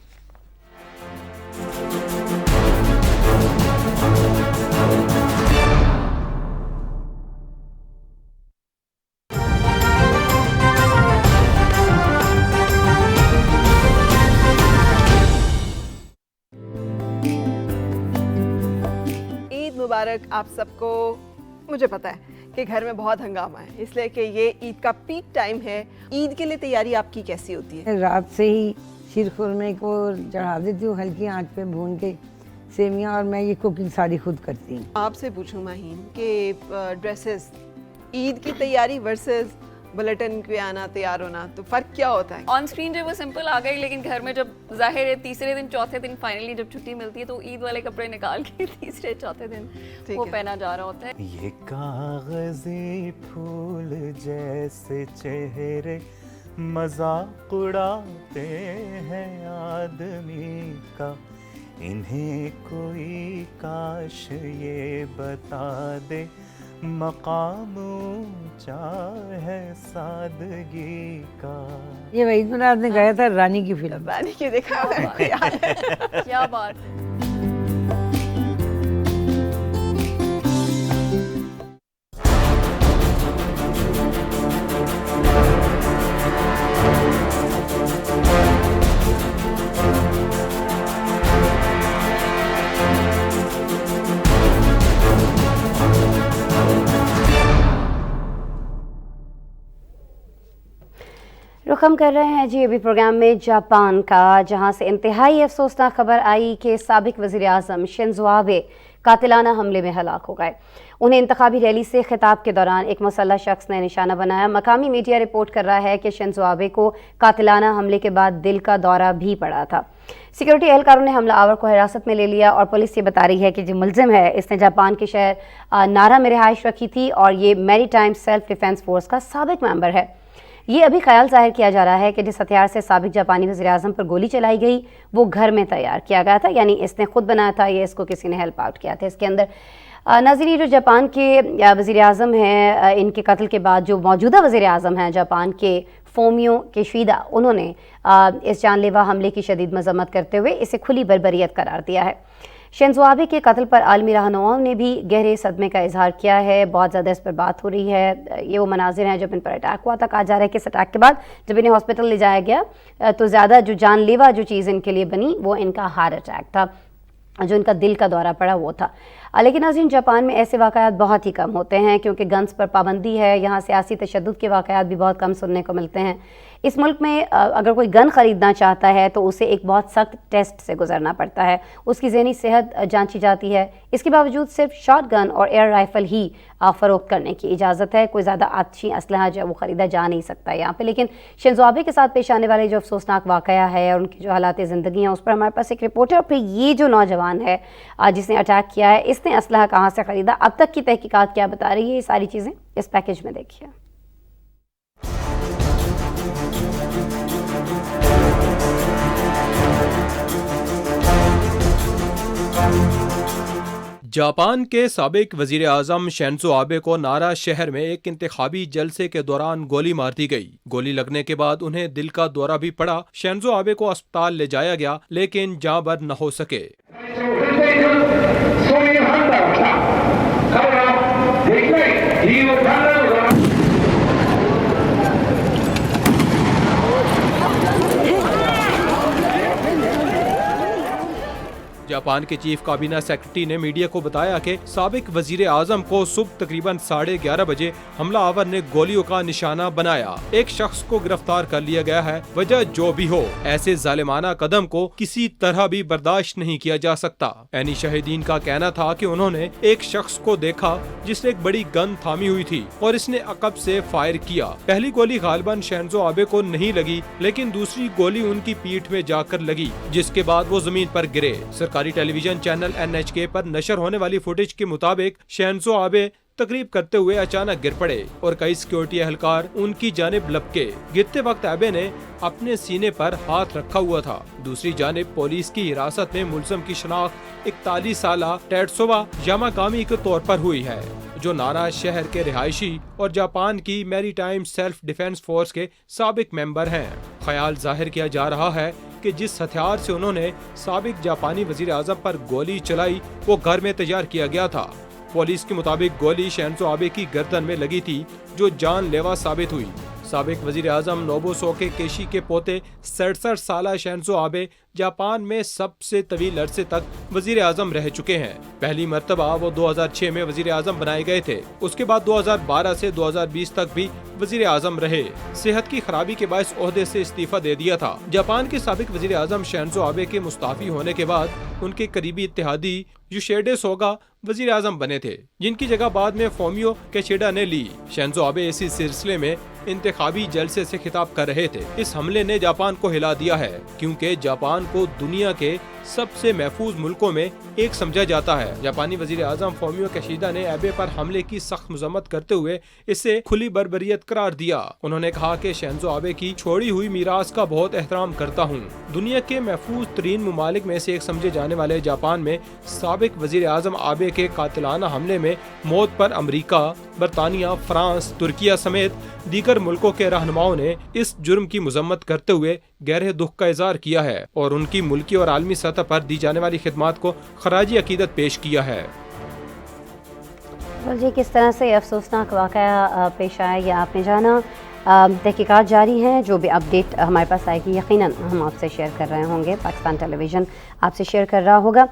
I: مبارک آپ سب کو. مجھے پتا ہے کہ گھر میں بہت ہنگامہ ہے، اس لیے کہ یہ عید کا پیک ٹائم ہے. عید کے لیے تیاری آپ کی کیسی ہوتی ہے؟
J: رات سے ہی شیر خورمے کو چڑھا دیتی ہوں ہلکی آنچ پہ بھون کے سیویاں، اور میں یہ کوکنگ ساری خود کرتی ہوں.
I: آپ سے پوچھوں ماہین کہ ڈریسز، عید کی تیاری ورسز بلٹن پہ آنا، تیار ہونا، تو فرق کیا ہوتا ہے؟
K: آن اسکرین جو وہ سمپل آ گئی، لیکن گھر میں جب ظاہر ہے تیسرے دن چوتھے دن فائنلی جب چھٹی ملتی ہے تو عید والے کپڑے نکال کے تیسرے چوتھے دن وہ پہنا جا رہا ہوتا ہے.
L: یہ کاغذی پھول جیسے چہرے مذاق اڑاتے ہیں آدمی کا، انہیں کوئی کاش یہ بتا دے مقام اونچا ہے سادگی کا.
J: یہ وحید مناد نے گایا تھا رانی کی فلم.
I: رانی کی دیکھا
K: کیا بات ہے.
A: रुख हम कर रहे हैं जी अभी प्रोग्राम में जापान का, जहां से इंतहाई अफसोसनाक खबर आई कि साबिक वज़ीर आज़म शिंजो आबे कातिलाना हमले में हलाक हो गए। उन्हें इंतखाबी रैली से खिताब के दौरान एक मुसल्लह शख्स ने निशाना बनाया। मकामी मीडिया रिपोर्ट कर रहा है कि शिंजो आबे को कातिलाना हमले के बाद दिल का दौरा भी पड़ा था। सिक्योरिटी एहलकारों ने हमला आवर को हिरासत में ले लिया और पुलिस ये बता रही है कि जो मुलजिम है इसने जापान के शहर नारा में रिहाइश रखी थी और ये मैरीटाइम सेल्फ डिफेंस फोर्स का साबिक मेंबर है। ये अभी ख्याल जाहिर किया जा रहा है कि जिस हथियार से साबिक जापानी वज़ीर आज़म पर गोली चलाई गई वो घर में तैयार किया गया था, यानी इसने खुद बनाया था, ये इसको किसी ने हेल्प आउट किया था इसके अंदर। नाज़रीन, जो जापान के वज़ीर आज़म हैं, इनके कत्ल के बाद जो मौजूदा वज़ीर आज़म हैं जापान के फोमियो किशिदा, उन्होंने इस जानलेवा हमले की शदीद मज़म्मत करते हुए इसे खुली बर्बरियत करार दिया है। शिंजो आबे के कत्ल पर आलमी रहनुमाओं ने भी गहरे सदमे का इजहार किया है। बहुत ज़्यादा इस पर बात हो रही है। ये वो मनाजिर हैं जब इन पर अटैक हुआ था। कहा जा रहा है कि इस अटैक के बाद जब इन्हें हॉस्पिटल ले जाया गया तो ज़्यादा जो जानलेवा जो चीज़ इनके लिए बनी वो इनका हार्ट अटैक था, जो इनका दिल का दौरा पड़ा वो था। लेकिन नाज़रीन, जापान में ऐसे वाक़यात बहुत ही कम होते हैं क्योंकि गन्स पर पाबंदी है। यहाँ सियासी तशद्दुद के वाक़यात भी बहुत कम सुनने को मिलते हैं। इस मुल्क में अगर कोई गन ख़रीदना चाहता है तो उसे एक बहुत सख्त टेस्ट से गुजरना पड़ता है, उसकी ज़हनी सेहत जांची जाती है। इसके बावजूद सिर्फ शॉट गन और एयर राइफ़ल ही फ़रोख्त करने की इजाज़त है। कोई ज़्यादा आतशी असलहा जो है वो ख़रीदा जा नहीं सकता यहाँ पे। लेकिन शिंजो आबे के साथ पेश आने वाले जो अफसोसनाक वाक़या है और उनकी जो हालात ज़िंदगी हैं उस पर हमारे पास एक रिपोर्ट है। और फिर ये जो नौजवान है जिसने अटैक किया है, इसने असलहा कहाँ से ख़रीदा, अब तक की तहकीकात क्या बता रही है, ये सारी चीज़ें इस पैकेज में देखिए।
F: जापान के साबिक वजीर आज़म शिंजो आबे को नारा शहर में एक इंतखाबी जलसे के दौरान गोली मार दी गई। गोली लगने के बाद उन्हें दिल का दौरा भी पड़ा। शिंजो आबे को अस्पताल ले जाया गया लेकिन जाँ बर न हो सके। जापान के चीफ काबीना सेक्रेटरी ने मीडिया को बताया कि साबिक वजीर आजम को सुबह तकरीबन 11:30 बजे हमला आवर ने गोलियों का निशाना बनाया। एक शख्स को गिरफ्तार कर लिया गया है। वजह जो भी हो, ऐसे जालिमाना कदम को किसी तरह भी बर्दाश्त नहीं किया जा सकता। ऐनी शहीदीन का कहना था कि उन्होंने एक शख्स को देखा जिसने एक बड़ी गन थामी हुई थी और इसने अकब से फायर किया। पहली गोली गालिबन शिंजो आबे को नहीं लगी, लेकिन दूसरी गोली उनकी पीठ में जाकर लगी, जिसके बाद वो जमीन पर गिरे। सरकारी टेलीविजन चैनल NHK पर नशर होने वाली फुटेज के मुताबिक शिंजो आबे तकरीब करते हुए अचानक गिर पड़े और कई सिक्योरिटी एहलकार उनकी जानिब लपके। गिरते वक्त आबे ने अपने सीने पर हाथ रखा हुआ था। दूसरी जानिब पुलिस की हिरासत में मुलजिम की शनाख्त 41 साला टेट्सुबा यामागामी के तौर पर हुई है, जो नारा शहर के रिहायशी और जापान की मैरीटाइम सेल्फ डिफेंस फोर्स के साबिक मेंबर हैं। ख्याल जाहिर किया जा रहा है कि जिस हथियार से उन्होंने साबिक जापानी वजीर आज़म पर गोली चलाई वो घर में तैयार किया गया था। पुलिस के मुताबिक गोली शिंजो आबे की गर्दन में लगी थी, जो जानलेवा साबित हुई। साबिक वजीर आज़म नोबुसोके केशी के पोते 67 साला शिंजो आबे जापान में सबसे तवील अरसे तक वजीर आज़म रह चुके हैं। पहली मर्तबा वो 2006 में वजीर आज़म बनाए गए थे। उसके बाद 2012 से 2020 तक भी वजीर आज़म रहे। सेहत की खराबी के बायस ओहदे से इस्तीफा दे दिया था। जापान के साबिक वजीर आज़म शिंजो आबे के मुस्ताफी होने के बाद उनके करीबी इत्तेहादी योशिहिडे सोगा वजीर आज़म बने थे, जिनकी जगह बाद में फोमियो किशिदा ने ली। शिंजो आबे इसी सिलसिले में इंतखाबी जलसे से खिताब कर रहे थे। इस हमले ने जापान को हिला दिया है, क्योंकि जापान को दुनिया के सबसे महफूज मुल्कों में एक समझा जाता है। जापानी वजीर आज़म फोमियो किशिदा ने आबे पर हमले की सख्त मजम्मत करते हुए इसे खुली बर्बरियत करार दिया। उन्होंने कहा कि शिंजो आबे की छोड़ी हुई मीरास का बहुत एहतराम करता हूँ। दुनिया के महफूज तरीन मुमालिक में से एक समझे जाने वाले जापान में साबिक वजीर आज़म आबे के कातिलाना हमले में मौत पर अमरीका, बरतानिया, फ्रांस, तुर्किया समेत दीगर मुल्कों के रहनुमाओं ने इस जुर्म की मजम्मत करते हुए गहरे दुख का इजहार किया है और उनकी मुल्की और आलमी सतह पर दी जाने वाली खिदमात को खराजी अकीदत पेश किया है।
A: जी, किस तरह से अफसोसनाक वाक़या पेश आया ये आपने जाना। तहकीकात जारी हैं। जो भी अपडेट हमारे पास आएगी यकीनन हम आपसे शेयर कर रहे होंगे। पाकिस्तान टेलीविज़न आपसे शेयर कर रहा होगा।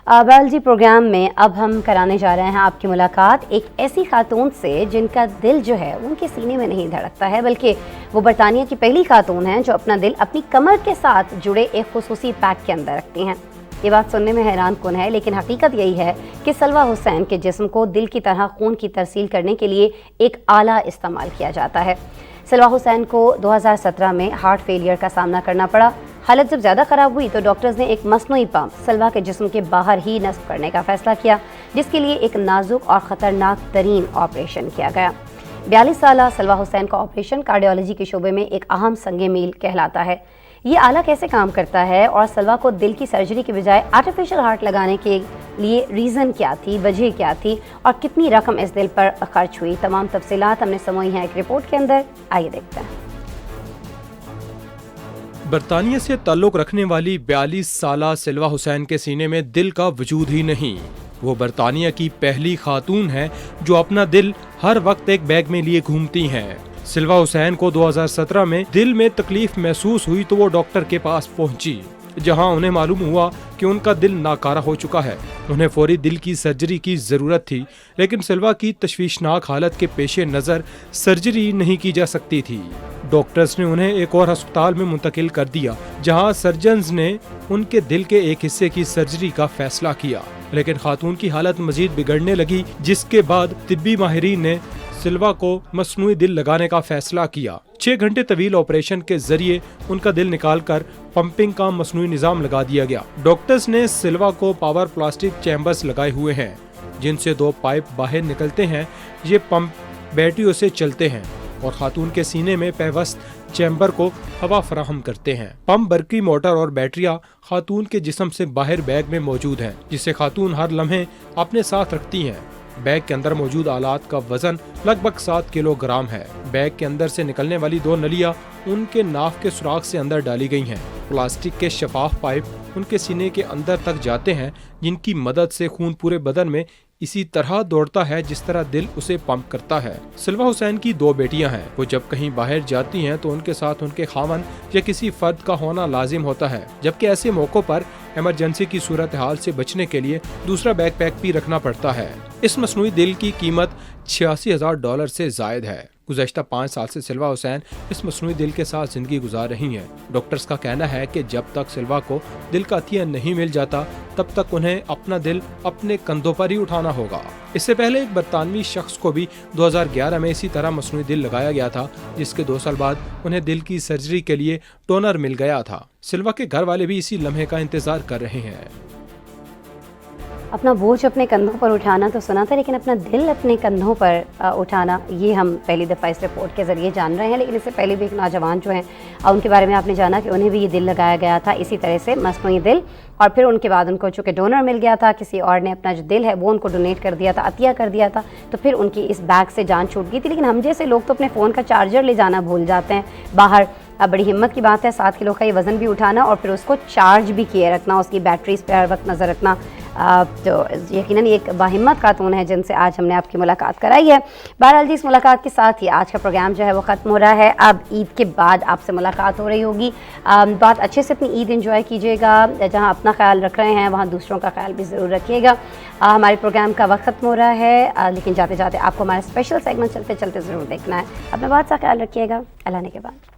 A: बायोलॉजी प्रोग्राम में अब हम कराने जा रहे हैं आपकी मुलाकात एक ऐसी खातून से जिनका दिल जो है उनके सीने में नहीं धड़कता है, बल्कि वो बरतानिया की पहली खातून हैं जो अपना दिल अपनी कमर के साथ जुड़े एक खुसूसी पैक के अंदर रखती हैं। ये बात सुनने में हैरान कुन है, लेकिन हकीकत यही है कि सलवा हुसैन के जिस्म को दिल की तरह खून की तरसील करने के लिए एक आला इस्तेमाल किया जाता है। सलवा हुसैन को 2017 में हार्ट फेलियर का सामना करना पड़ा। हालत जब ज़्यादा ख़राब हुई तो डॉक्टर्स ने एक मसनूई पंप सलवा के जिस्म के बाहर ही नस्ब करने का फ़ैसला किया, जिसके लिए एक नाजुक और ख़तरनाक तरीन ऑपरेशन किया गया। 42 साल सलवा हुसैन का ऑपरेशन कार्डियोलॉजी के शोबे में एक अहम संगे मील कहलाता है। ये आला कैसे काम करता है और सलवा को दिल की सर्जरी के बजाय आर्टिफिशियल हार्ट लगाने के लिए रीज़न क्या थी, वजह क्या थी और कितनी रकम इस दिल पर खर्च हुई, तमाम तफसीलात हमने समोई हैं एक रिपोर्ट के अंदर। आइए देखते हैं।
F: बरतानिया से ताल्लुक़ रखने वाली 42 साला सलवा हुसैन के सीने में दिल का वजूद ही नहीं। वो बरतानिया की पहली खातून है जो अपना दिल हर वक्त एक बैग में लिए घूमती हैं। सलवा हुसैन को 2017 में दिल में तकलीफ महसूस हुई तो वो डॉक्टर के पास पहुंची, जहां उन्हें मालूम हुआ कि उनका दिल नाकारा हो चुका है। उन्हें फौरी दिल की सर्जरी की ज़रूरत थी, लेकिन सलवा की तशवीशनाक हालत के पेश नज़र सर्जरी नहीं की जा सकती थी। डॉक्टर्स ने उन्हें एक और अस्पताल में मुंतकिल कर दिया, जहां सर्जन्स ने उनके दिल के एक हिस्से की सर्जरी का फैसला किया, लेकिन खातून की हालत मजीद बिगड़ने लगी, जिसके बाद तिब्बी माहिरीन ने सलवा को मसनूई दिल लगाने का फैसला किया। 6 घंटे तवील ऑपरेशन के जरिए उनका दिल निकालकर पंपिंग का मसनूई निजाम लगा दिया गया। डॉक्टर्स ने सलवा को पावर प्लास्टिक चैम्बर्स लगाए हुए हैं, जिनसे 2 पाइप बाहर निकलते हैं। ये पंप बैटरियों से चलते हैं और खातून के सीने में पैवस्त चैम्बर को हवा फराहम करते हैं। पंप, बरकी मोटर और बैटरियां खातून के जिस्म से बाहर बैग में मौजूद हैं, जिसे खातून हर लम्हे अपने साथ रखती हैं। बैग के अंदर मौजूद आलात का वजन लगभग 7 किलोग्राम है। बैग के अंदर से निकलने वाली 2 नलियां उनके नाफ के सुराख से अंदर डाली गई हैं। प्लास्टिक के शफाफ पाइप उनके सीने के अंदर तक जाते हैं, जिनकी मदद से खून पूरे बदन में इसी तरह दौड़ता है जिस तरह दिल उसे पंप करता है। सलवा हुसैन की 2 बेटियां हैं। वो जब कहीं बाहर जाती हैं तो उनके साथ उनके खावन या किसी फर्द का होना लाजिम होता है, जबकि ऐसे मौकों पर इमरजेंसी की सूरत हाल से बचने के लिए दूसरा बैकपैक भी रखना पड़ता है। इस मसनूई दिल की कीमत $86,000 से जायद है। गुज़श्ता 5 साल से सलवा हुसैन इस मसनूई दिल के साथ जिंदगी गुजार रही हैं। डॉक्टर्स का कहना है कि जब तक सलवा को दिल का अतिया नहीं मिल जाता, तब तक उन्हें अपना दिल अपने कंधों पर ही उठाना होगा। इससे पहले एक बरतानवी शख्स को भी 2011 में इसी तरह मसनूई दिल लगाया गया था, जिसके 2 साल बाद उन्हें दिल की सर्जरी के लिए डोनर मिल गया था। सलवा के घर वाले भी इसी लम्हे का इंतजार कर रहे हैं।
A: अपना बोझ अपने कंधों पर उठाना तो सुना था, लेकिन अपना दिल अपने कंधों पर उठाना ये हम पहली दफ़ा इस रिपोर्ट के ज़रिए जान रहे हैं। लेकिन इससे पहले भी एक नौजवान जो हैं उनके बारे में आपने जाना कि उन्हें भी ये दिल लगाया गया था इसी तरह से मसनूई दिल, और फिर उनके बाद उनको चूँकि डोनर मिल गया था, किसी और ने अपना जो दिल है वो उनको डोनेट कर दिया था, अतिया कर दिया था, तो फिर उनकी इस बैग से जान छूट गई थी। लेकिन हम जैसे लोग तो अपने फ़ोन का चार्जर ले जाना भूल जाते हैं बाहर। अब बड़ी हिम्मत की बात है 7 किलो का ये वज़न भी उठाना और फिर उसको चार्ज भी किए रखना, उसकी बैटरीज पर हर वक्त नज़र रखना। तो यकीनन एक बाहिम्मत खातून है जिनसे आज हमने आपकी मुलाकात कराई है। बहरहाल जी, इस मुलाकात के साथ ही आज का प्रोग्राम जो है वो ख़त्म हो रहा है। अब ईद के बाद आपसे मुलाकात हो रही होगी। बहुत अच्छे से अपनी ईद एंजॉय कीजिएगा। जहाँ अपना ख्याल रख रहे हैं वहाँ दूसरों का ख्याल भी ज़रूर रखिएगा। हमारे प्रोग्राम का वक्त ख़त्म हो रहा है, लेकिन जाते जाते आपको हमारा स्पेशल सेगमेंट चलते चलते ज़रूर देखना है। अपना बहुत सा ख्याल रखिएगा। अल्लाह ने के बाद।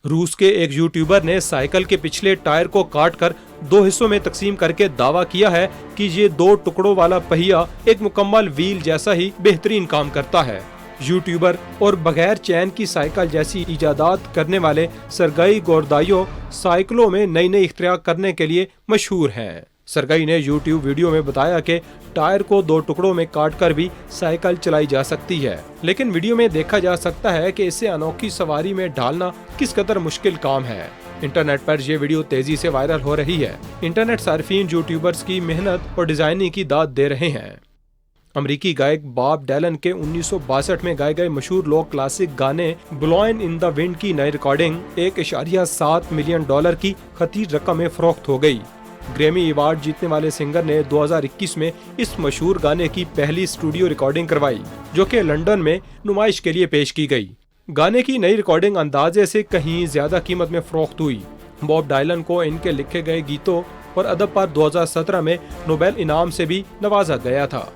F: रूस के एक यूट्यूबर ने साइकिल के पिछले टायर को काट कर 2 हिस्सों में तकसीम करके दावा किया है कि ये 2 टुकड़ों वाला पहिया एक मुकम्मल व्हील जैसा ही बेहतरीन काम करता है। यूट्यूबर और बगैर चैन की साइकिल जैसी इजादात करने वाले सरगई गोरदायो साइकिलों में नई नई इख्तियार करने के लिए मशहूर हैं। सरगई ने यूट्यूब वीडियो में बताया कि टायर को 2 टुकड़ों में काटकर भी साइकिल चलाई जा सकती है, लेकिन वीडियो में देखा जा सकता है कि इसे अनोखी सवारी में ढालना किस कदर मुश्किल काम है। इंटरनेट पर यह वीडियो तेजी से वायरल हो रही है। इंटरनेट सार्फिन यूट्यूबर्स की मेहनत और डिजाइनिंग की दाद दे रहे हैं। अमेरिकी गायक बॉब डैलन के 1962 में गाए गए मशहूर लोक क्लासिक गाने ब्लोइन इन द विंड की नई रिकॉर्डिंग $1.7 मिलियन की खतीर रकम में फरोख्त हो गई। ग्रैमी अवार्ड जीतने वाले सिंगर ने 2021 में इस मशहूर गाने की पहली स्टूडियो रिकॉर्डिंग करवाई, जो कि लंदन में नुमाइश के लिए पेश की गई। गाने की नई रिकॉर्डिंग अंदाजे से कहीं ज्यादा कीमत में फरोख्त हुई। बॉब डायलन को इनके लिखे गए गीतों और अदब पर 2017 में नोबेल इनाम से भी नवाजा गया था।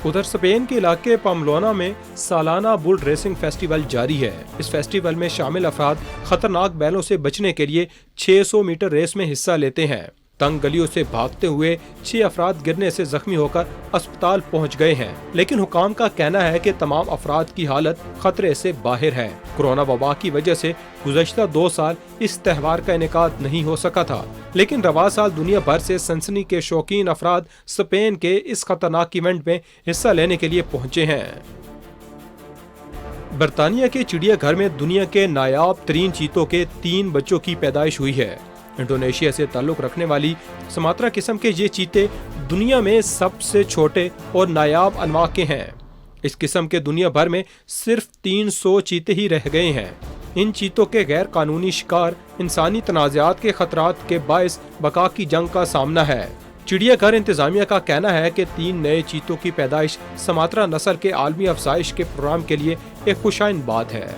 F: उधर स्पेन के इलाके पम्पलोना में सालाना बुल रेसिंग फेस्टिवल जारी है। इस फेस्टिवल में शामिल अफराद खतरनाक बैलों से बचने के लिए 600 मीटर रेस में हिस्सा लेते हैं। तंग गलियों से भागते हुए 6 अफराद गिरने से जख्मी होकर अस्पताल पहुंच गए हैं, लेकिन हुकाम का कहना है कि तमाम अफराद की हालत खतरे से बाहर है। कोरोना वबा की वजह से गुज़श्ता 2 साल इस त्यौहार का इनेकाद नहीं हो सका था, लेकिन रवा साल दुनिया भर से सनसनी के शौकीन अफराद स्पेन के इस खतरनाक इवेंट में हिस्सा लेने के लिए पहुंचे हैं। बरतानिया के चिड़ियाघर में दुनिया के नायाब तरीन चीतों के 3 बच्चों की पैदाइश हुई है। इंडोनेशिया से ताल्लुक रखने वाली सुमात्रा किस्म के ये चीते दुनिया में सबसे छोटे और नायाब अनवा के हैं। इस किस्म के दुनिया भर में सिर्फ 300 चीते ही रह गए हैं। इन चीतों के गैर कानूनी शिकार इंसानी तनाज़ात के खतरात के बायस बका की जंग का सामना है। चिड़ियाघर इंतजामिया का कहना है कि 3 नए चीतों की पैदाइश सुमात्रा नस्ल के आलमी अफजाइश के प्रोग्राम के लिए एक खुशाइन बात है।